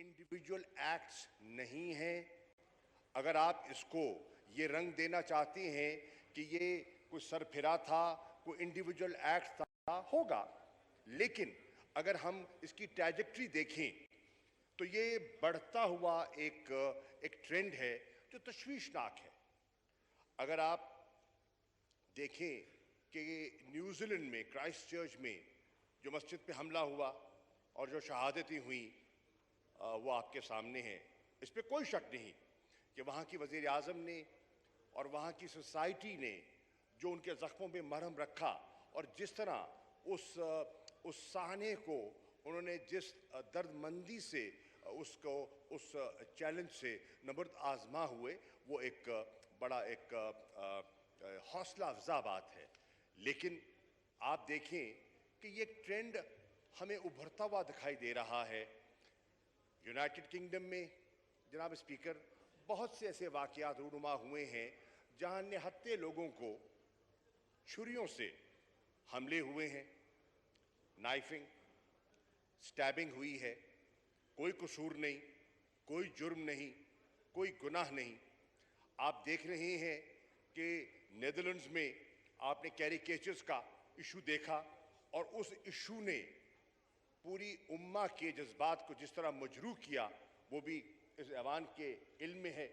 Individual acts نہیں ہیں. اگر آپ اس کو یہ رنگ دینا چاہتے ہیں کہ یہ کوئی سرپھرا تھا, کوئی انڈیویجول ایکٹ تھا, ہوگا, لیکن اگر ہم اس کی ٹریجیکٹری دیکھیں تو یہ بڑھتا ہوا ایک ٹرینڈ ہے جو تشویشناک ہے. اگر آپ دیکھیں کہ نیوزی لینڈ میں کرائسٹ چرچ میں جو مسجد پہ حملہ ہوا اور جو شہادتیں ہوئیں وہ آپ کے سامنے ہیں. اس پہ کوئی شک نہیں کہ وہاں کی وزیر اعظم نے اور وہاں کی سوسائٹی نے جو ان کے زخموں پہ مرہم رکھا اور جس طرح اس سہانے کو انہوں نے جس درد مندی سے اس چیلنج سے نبرد آزما ہوئے, وہ ایک بڑا ایک حوصلہ افزا بات ہے. لیکن آپ دیکھیں کہ یہ ٹرینڈ ہمیں ابھرتا ہوا دکھائی دے رہا ہے. یونائٹڈ کنگڈم میں جناب اسپیکر بہت سے ایسے واقعات رونما ہوئے ہیں جہاں نہتے لوگوں کو چھریوں سے حملے ہوئے ہیں, نائفنگ, سٹیبنگ ہوئی ہے. کوئی قصور نہیں, کوئی جرم نہیں, کوئی گناہ نہیں. آپ دیکھ رہے ہیں کہ نیدرلینڈز میں آپ نے کیریکیچرز کا ایشو دیکھا اور اس ایشو نے پوری امہ کے جذبات کو جس طرح مجروح کیا وہ بھی اس ایوان کے علم میں ہے.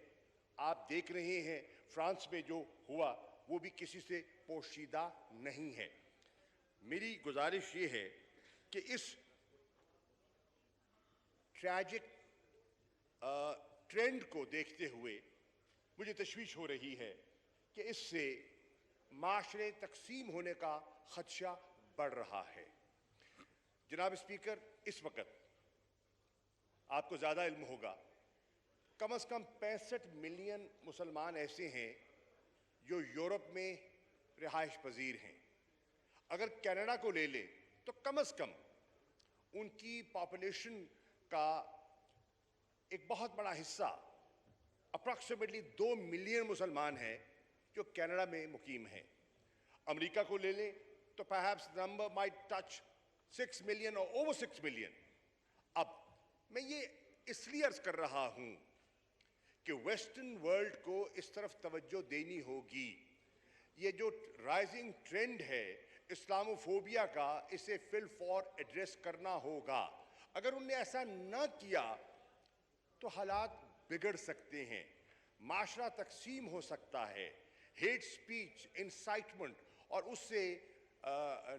آپ دیکھ رہے ہیں فرانس میں جو ہوا وہ بھی کسی سے پوشیدہ نہیں ہے. میری گزارش یہ ہے کہ اس ٹریجک ٹرینڈ کو دیکھتے ہوئے مجھے تشویش ہو رہی ہے کہ اس سے معاشرے تقسیم ہونے کا خدشہ بڑھ رہا ہے. جناب اسپیکر, اس وقت آپ کو زیادہ علم ہوگا, کم از کم 65 ملین مسلمان ایسے ہیں جو یورپ میں رہائش پذیر ہیں. اگر کینیڈا کو لے لیں تو کم از کم ان کی پاپولیشن کا ایک بہت بڑا حصہ اپراکسیمیٹلی 2 ملین مسلمان ہیں جو کینیڈا میں مقیم ہیں. امریکہ کو لے لیں تو perhaps the number might touch 6 million or over 6 million. اب میں یہ اس لیے عرض کر رہا ہوں کہ ویسٹرن ورلڈ کو اس طرف توجہ دینی ہوگی. یہ جو رائزنگ ٹرینڈ ہے اسلاموفوبیا کا, اسے فل فور ایڈریس کرنا ہوگا. اگر انہوں نے ایسا نہ کیا تو حالات بگڑ سکتے ہیں, معاشرہ تقسیم ہو سکتا ہے, ہیٹ سپیچ, انسائٹمنٹ اور اس سے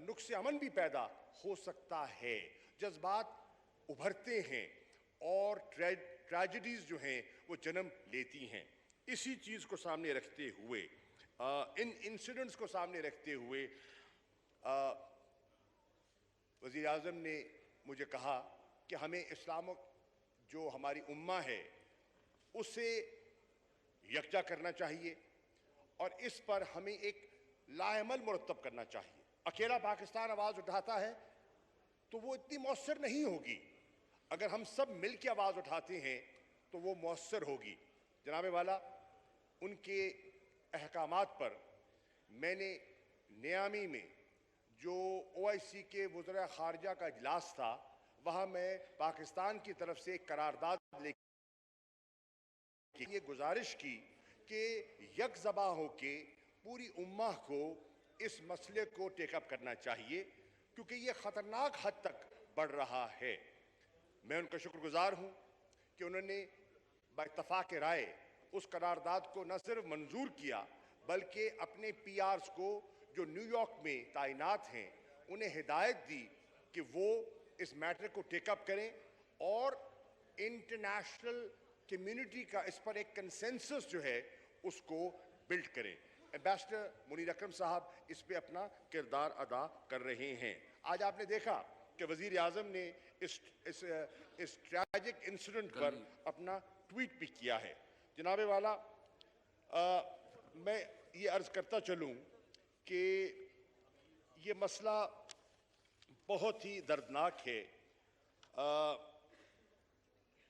نقص امن بھی پیدا ہو سکتا ہے. جذبات ابھرتے ہیں اور ٹریجڈیز جو ہیں وہ جنم لیتی ہیں. اسی چیز کو سامنے رکھتے ہوئے, ان انسیڈنٹس کو سامنے رکھتے ہوئے وزیر اعظم نے مجھے کہا کہ ہمیں اسلام جو ہماری امہ ہے اسے یکجا کرنا چاہیے اور اس پر ہمیں ایک لاعمل مرتب کرنا چاہیے. اکیلا پاکستان آواز اٹھاتا ہے تو وہ اتنی مؤثر نہیں ہوگی. اگر ہم سب مل کے آواز اٹھاتے ہیں تو وہ مؤثر ہوگی. جناب والا, ان کے احکامات پر میں نے نیامی میں جو OIC کے وزراء خارجہ کا اجلاس تھا وہاں میں پاکستان کی طرف سے ایک قرارداد لے کے یہ گزارش کی کہ یک زباں ہو کے پوری امہ کو اس مسئلے کو ٹیک اپ کرنا چاہیے کیونکہ یہ خطرناک حد تک بڑھ رہا ہے. میں ان کا شکر گزار ہوں کہ انہوں نے با اتفاق رائے اس قرارداد کو نہ صرف منظور کیا بلکہ اپنے PRs کو جو نیو یارک میں تعینات ہیں انہیں ہدایت دی کہ وہ اس میٹر کو ٹیک اپ کریں اور انٹرنیشنل کمیونٹی کا اس پر ایک کنسنسس جو ہے اس کو بلڈ کریں. ایمبیسڈر منیر اکرم صاحب اس پہ اپنا کردار ادا کر رہے ہیں. آج آپ نے دیکھا کہ وزیر اعظم نے اس ٹریجک انسیڈنٹ پر اپنا ٹویٹ بھی کیا ہے. جناب والا, میں یہ عرض کرتا چلوں کہ یہ مسئلہ بہت ہی دردناک ہے.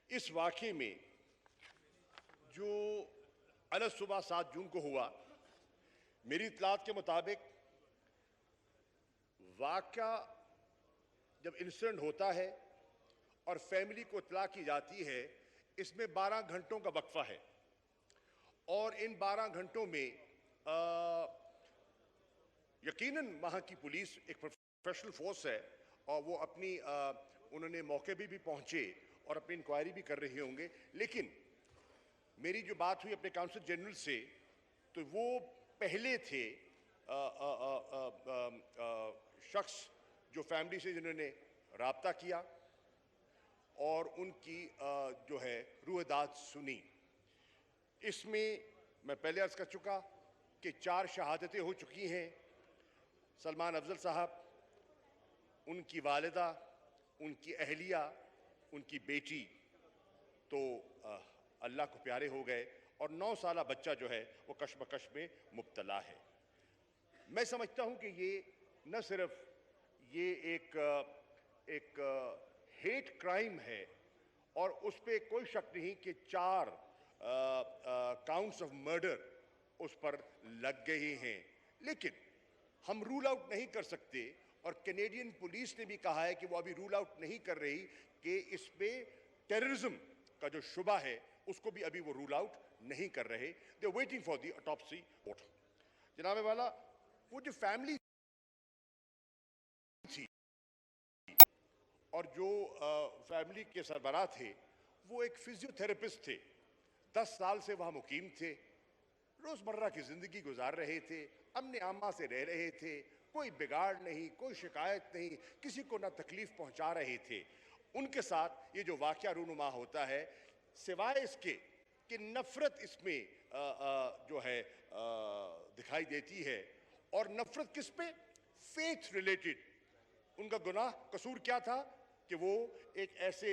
اس واقعے میں جو صبح 7 جون کو ہوا, میری اطلاعات کے مطابق واقعہ جب انسیڈنٹ ہوتا ہے اور فیملی کو اطلاع کی جاتی ہے، اس میں 12 گھنٹوں کا وقفہ ہے، اور ان 12 گھنٹوں میں یقیناً وہاں کی پولیس ایک پروفیشنل فورس ہے، اور وہ اپنی انہوں نے موقع بھی پہنچے اور اپنی انکوائری بھی کر رہے ہوں گے، لیکن میری جو بات ہوئی اپنے کاؤنسل جنرل سے، تو وہ پہلے تھے شخص جو فیملی سے جنہوں نے رابطہ کیا اور ان کی جو ہے روح داد سنی۔ اس میں میں پہلے عرض کر چکا کہ 4 شہادتیں ہو چکی ہیں، سلمان افضل صاحب، ان کی والدہ، ان کی اہلیہ، ان کی بیٹی تو اللہ کو پیارے ہو گئے، اور 9 سالہ بچہ جو ہے وہ کشمکش میں مبتلا ہے۔ میں سمجھتا ہوں کہ یہ نہ صرف یہ ایک ہیٹ کرائم ہے، اور اس پہ کوئی شک نہیں کہ 4 کاؤنٹس آف مرڈر اس پر لگ گئے ہیں، لیکن ہم رول آؤٹ نہیں کر سکتے، اور کینیڈین پولیس نے بھی کہا ہے کہ وہ ابھی رول آؤٹ نہیں کر رہی کہ اس پہ ٹیررزم کا جو شبہ ہے اس کو بھی ابھی وہ رول آؤٹ نہیں کر رہے۔ They are waiting for the autopsy report. جناب والا، وہ جو فیملی تھی اور جو فیملی کے سربراہ تھے، وہ ایک فزیو تھراپسٹ تھے، 10 سال سے وہاں مقیم تھے، روزمرہ کی زندگی گزار رہے تھے، امن عامہ سے رہ رہے تھے، کوئی بگاڑ نہیں، کوئی شکایت نہیں، کسی کو نہ تکلیف پہنچا رہے تھے۔ ان کے ساتھ یہ جو واقعہ رونما ہوتا ہے، سوائے اس کے کہ نفرت اس میں جو ہے دکھائی دیتی ہے، اور نفرت کس پہ؟ Faith related. ان کا گناہ قصور کیا تھا کہ وہ ایک ایسے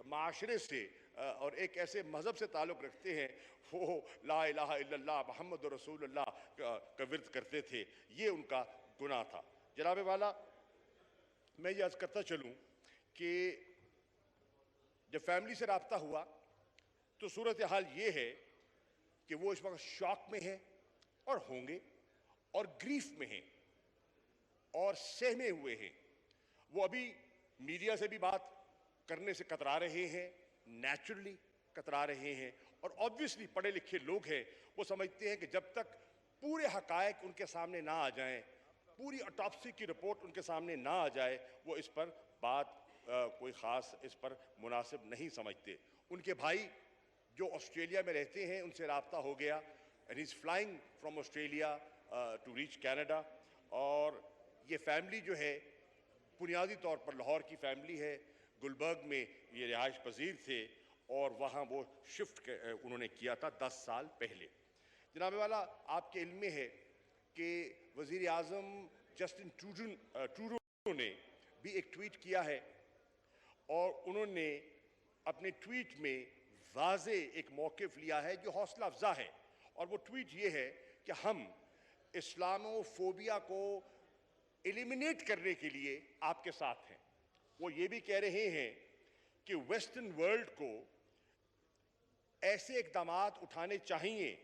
معاشرے سے اور ایک ایسے مذہب سے تعلق رکھتے ہیں، وہ لا الہ الا اللہ محمد رسول اللہ کا ورد کرتے تھے، یہ ان کا گناہ تھا۔ جناب والا، میں یہ عرض کرتا چلوں کہ جب فیملی سے رابطہ ہوا تو صورتحال یہ ہے کہ وہ اس وقت شاک میں ہیں اور ہوں گے، اور گریف میں ہیں اور سہمے ہوئے ہیں۔ وہ ابھی میڈیا سے بھی بات کرنے سے کترا رہے ہیں، نیچرلی کترا رہے ہیں، اور آبویسلی پڑھے لکھے لوگ ہیں، وہ سمجھتے ہیں کہ جب تک پورے حقائق ان کے سامنے نہ آ جائیں، پوری اٹاپسی کی رپورٹ ان کے سامنے نہ آ جائے، وہ اس پر بات کوئی خاص اس پر مناسب نہیں سمجھتے۔ ان کے بھائی جو آسٹریلیا میں رہتے ہیں، ان سے رابطہ ہو گیا، and he's flying from Australia to reach Canada، اور یہ فیملی جو ہے بنیادی طور پر لاہور کی فیملی ہے، گلبرگ میں یہ رہائش پذیر تھے، اور وہاں وہ شفٹ انہوں نے کیا تھا 10 سال پہلے۔ جناب والا، آپ کے علم میں ہے کہ وزیر اعظم جسٹن ٹروڈو نے بھی ایک ٹویٹ کیا ہے، اور انہوں نے اپنے ٹویٹ میں واضح ایک موقف لیا ہے جو حوصلہ افزا ہے، اور وہ ٹویٹ یہ ہے کہ ہم اسلامو فوبیا کو ایلیمینیٹ کرنے کے لیے آپ کے ساتھ ہیں۔ وہ یہ بھی کہہ رہے ہیں کہ ویسٹرن ورلڈ کو ایسے اقدامات اٹھانے چاہیے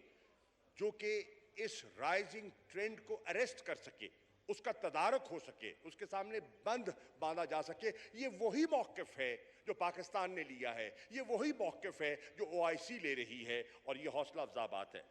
جو کہ اس رائزنگ ٹرینڈ کو اریسٹ کر سکے، اس کا تدارک ہو سکے، اس کے سامنے بند باندھا جا سکے۔ یہ وہی موقف ہے جو پاکستان نے لیا ہے، یہ وہی موقف ہے جو OIC لے رہی ہے، اور یہ حوصلہ افزا بات ہے۔